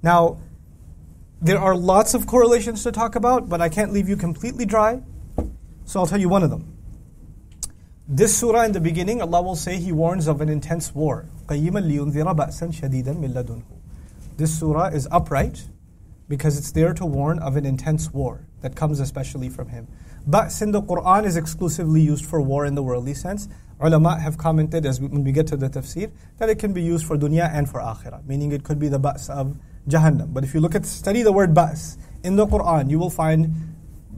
Now, there are lots of correlations to talk about, but I can't leave you completely dry. So I'll tell you one of them. This surah in the beginning, Allah will say He warns of an intense war. قَيِّمًا لِيُنذِرَ بَأْسًا شَدِيدًا مِنْ لَدُنْهُ. This surah is upright because it's there to warn of an intense war that comes especially from Him. Ba's in the Qur'an is exclusively used for war in the worldly sense. Ulama have commented, as when we get to the tafsir, that it can be used for dunya and for akhirah, meaning it could be the ba's of Jahannam. But if you study the word ba's in the Qur'an, you will find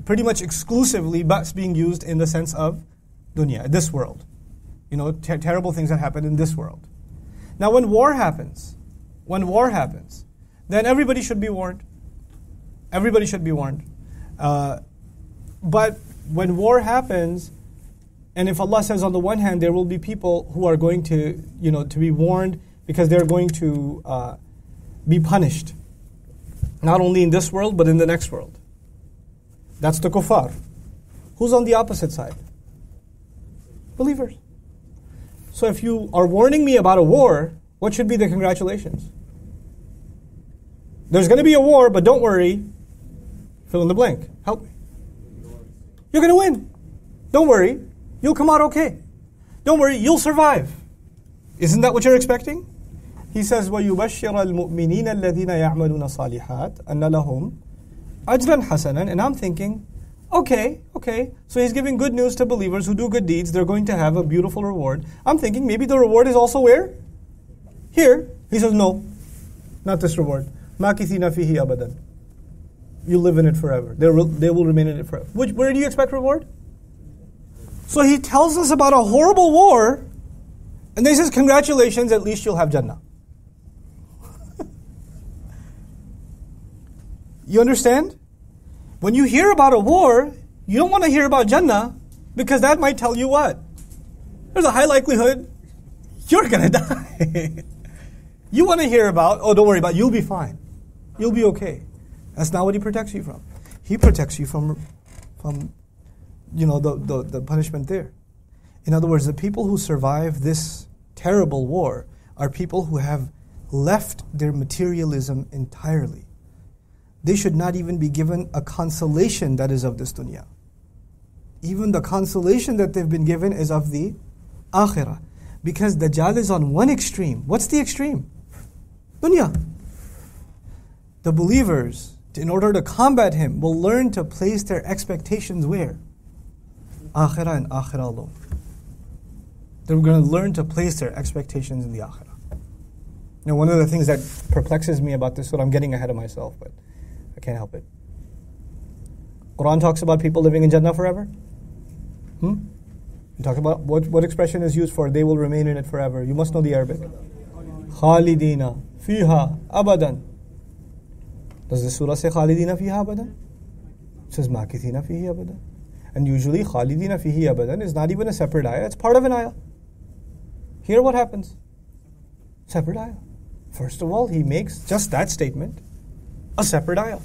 pretty much exclusively ba's being used in the sense of dunya, this world. Terrible things that happen in this world. Now when war happens, then everybody should be warned. Everybody should be warned. But when war happens, and if Allah says on the one hand there will be people who are going to, to be warned because they're going to be punished, not only in this world but in the next world. That's the kuffar. Who's on the opposite side? Believers. So if you are warning me about a war, what should be the congratulations? There's going to be a war, but don't worry. Fill in the blank. Help me. You're going to win. Don't worry. You'll come out okay. Don't worry. You'll survive. Isn't that what you're expecting? He says, وَيُبَشِّرَ الْمُؤْمِنِينَ الَّذِينَ يَعْمَلُونَ الصَّالِحَاتِ أَنَّ لَهُمْ أَجْرًا حَسَنًا. And I'm thinking, okay. So he's giving good news to believers who do good deeds. They're going to have a beautiful reward. I'm thinking maybe the reward is also where? Here. He says, no, not this reward. مَاكِثِينَ فِيهِ أَبَدًا. You live in it forever. They will remain in it forever. Where do you expect reward? So he tells us about a horrible war, and then he says, congratulations, at least you'll have Jannah. You understand? When you hear about a war, you don't want to hear about Jannah, because that might tell you what? There's a high likelihood you're going to die. You want to hear about, don't worry about it, you'll be fine. You'll be okay. That's not what He protects you from. He protects you from the punishment there. In other words, the people who survive this terrible war are people who have left their materialism entirely. They should not even be given a consolation that is of this dunya. Even the consolation that they've been given is of the akhirah. Because Dajjal is on one extreme. What's the extreme? Dunya. The believers, in order to combat him, will learn to place their expectations where? Akhirah and akhirah alone. They're going to learn to place their expectations in the akhirah. Now, one of the things that perplexes me about this, I'm getting ahead of myself, but I can't help it. Quran talks about people living in Jannah forever. You talk about what expression is used for they will remain in it forever. You must know the Arabic. Khalidina fiha abadan. Does the surah say Khalidina fiha abadan? It says Makithina fihi abadan. And usually Khalidina fihi abadan is not even a separate ayah, it's part of an ayah. Here what happens? Separate ayah. First of all, he makes just that statement a separate ayah.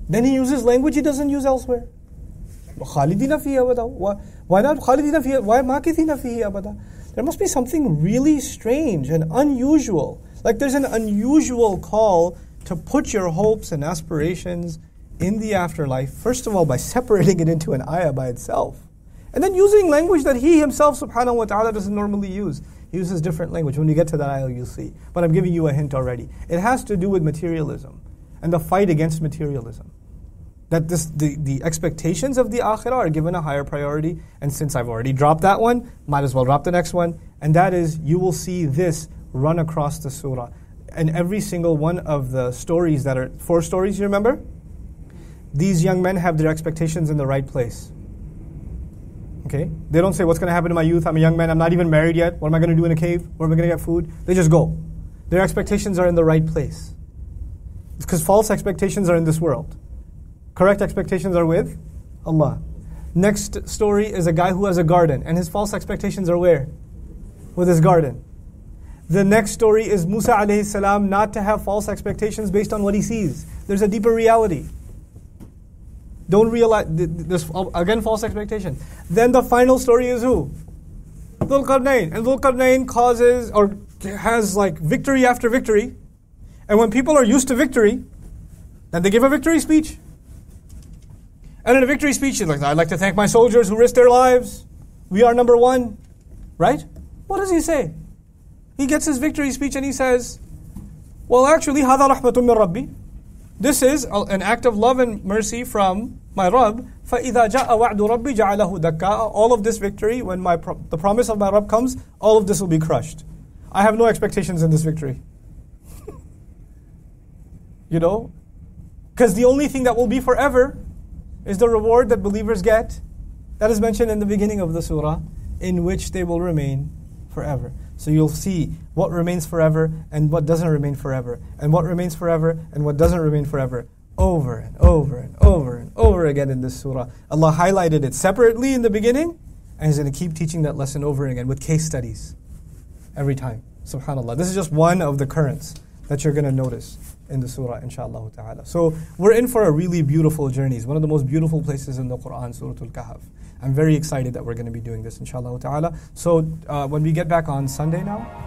Then he uses language he doesn't use elsewhere. Khalidina fihi abada. Why not Khalidina fihi? Why Makithina fihi abada? There must be something really strange and unusual. Like there's an unusual call to put your hopes and aspirations in the afterlife, first of all by separating it into an ayah by itself. And then using language that He Himself subhanahu wa ta'ala doesn't normally use. He uses different language. When you get to that ayah, you'll see. But I'm giving you a hint already. It has to do with materialism and the fight against materialism. That the expectations of the akhirah are given a higher priority. And since I've already dropped that one, might as well drop the next one. And that is, you will see this run across the surah. And every single one of the stories that are 4 stories, you remember? These young men have their expectations in the right place. Okay? They don't say, what's going to happen to my youth? I'm a young man, I'm not even married yet. What am I going to do in a cave? Where am I going to get food? They just go. Their expectations are in the right place. It's because false expectations are in this world. Correct expectations are with Allah. Next story is a guy who has a garden, and his false expectations are where? With his garden. The next story is Musa alayhi salam not to have false expectations based on what he sees. There's a deeper reality. Don't realize, there's again false expectation. Then the final story is who? Dhul Qarnayn. And Dhul Qarnayn causes or has like victory after victory. And when people are used to victory, then they give a victory speech. And in a victory speech, he's like, I'd like to thank my soldiers who risked their lives. We are number one. Right? What does he say? He gets his victory speech and he says, well, actually, هَذَا رَحْمَةٌ مِّن رَبِّي. This is an act of love and mercy from my Rabb. فَإِذَا جَاءَ وَعْدُ رَبِّي جَعَلَهُ دَكَّاءَ. All of this victory, when the promise of my Rabb comes, all of this will be crushed. I have no expectations in this victory. You know? Because the only thing that will be forever is the reward that believers get. That is mentioned in the beginning of the surah, in which they will remain forever. So you'll see what remains forever and what doesn't remain forever, and what remains forever and what doesn't remain forever, over and over and over and over again in this surah. Allah highlighted it separately in the beginning, and He's going to keep teaching that lesson over again with case studies every time. SubhanAllah. This is just one of the currents that you're going to notice in the surah, inshaAllah ta'ala. So we're in for a really beautiful journey. It's one of the most beautiful places in the Qur'an, Surah Al-Kahfi. I'm very excited that we're going to be doing this, inshaAllah ta'ala. So when we get back on Sunday now,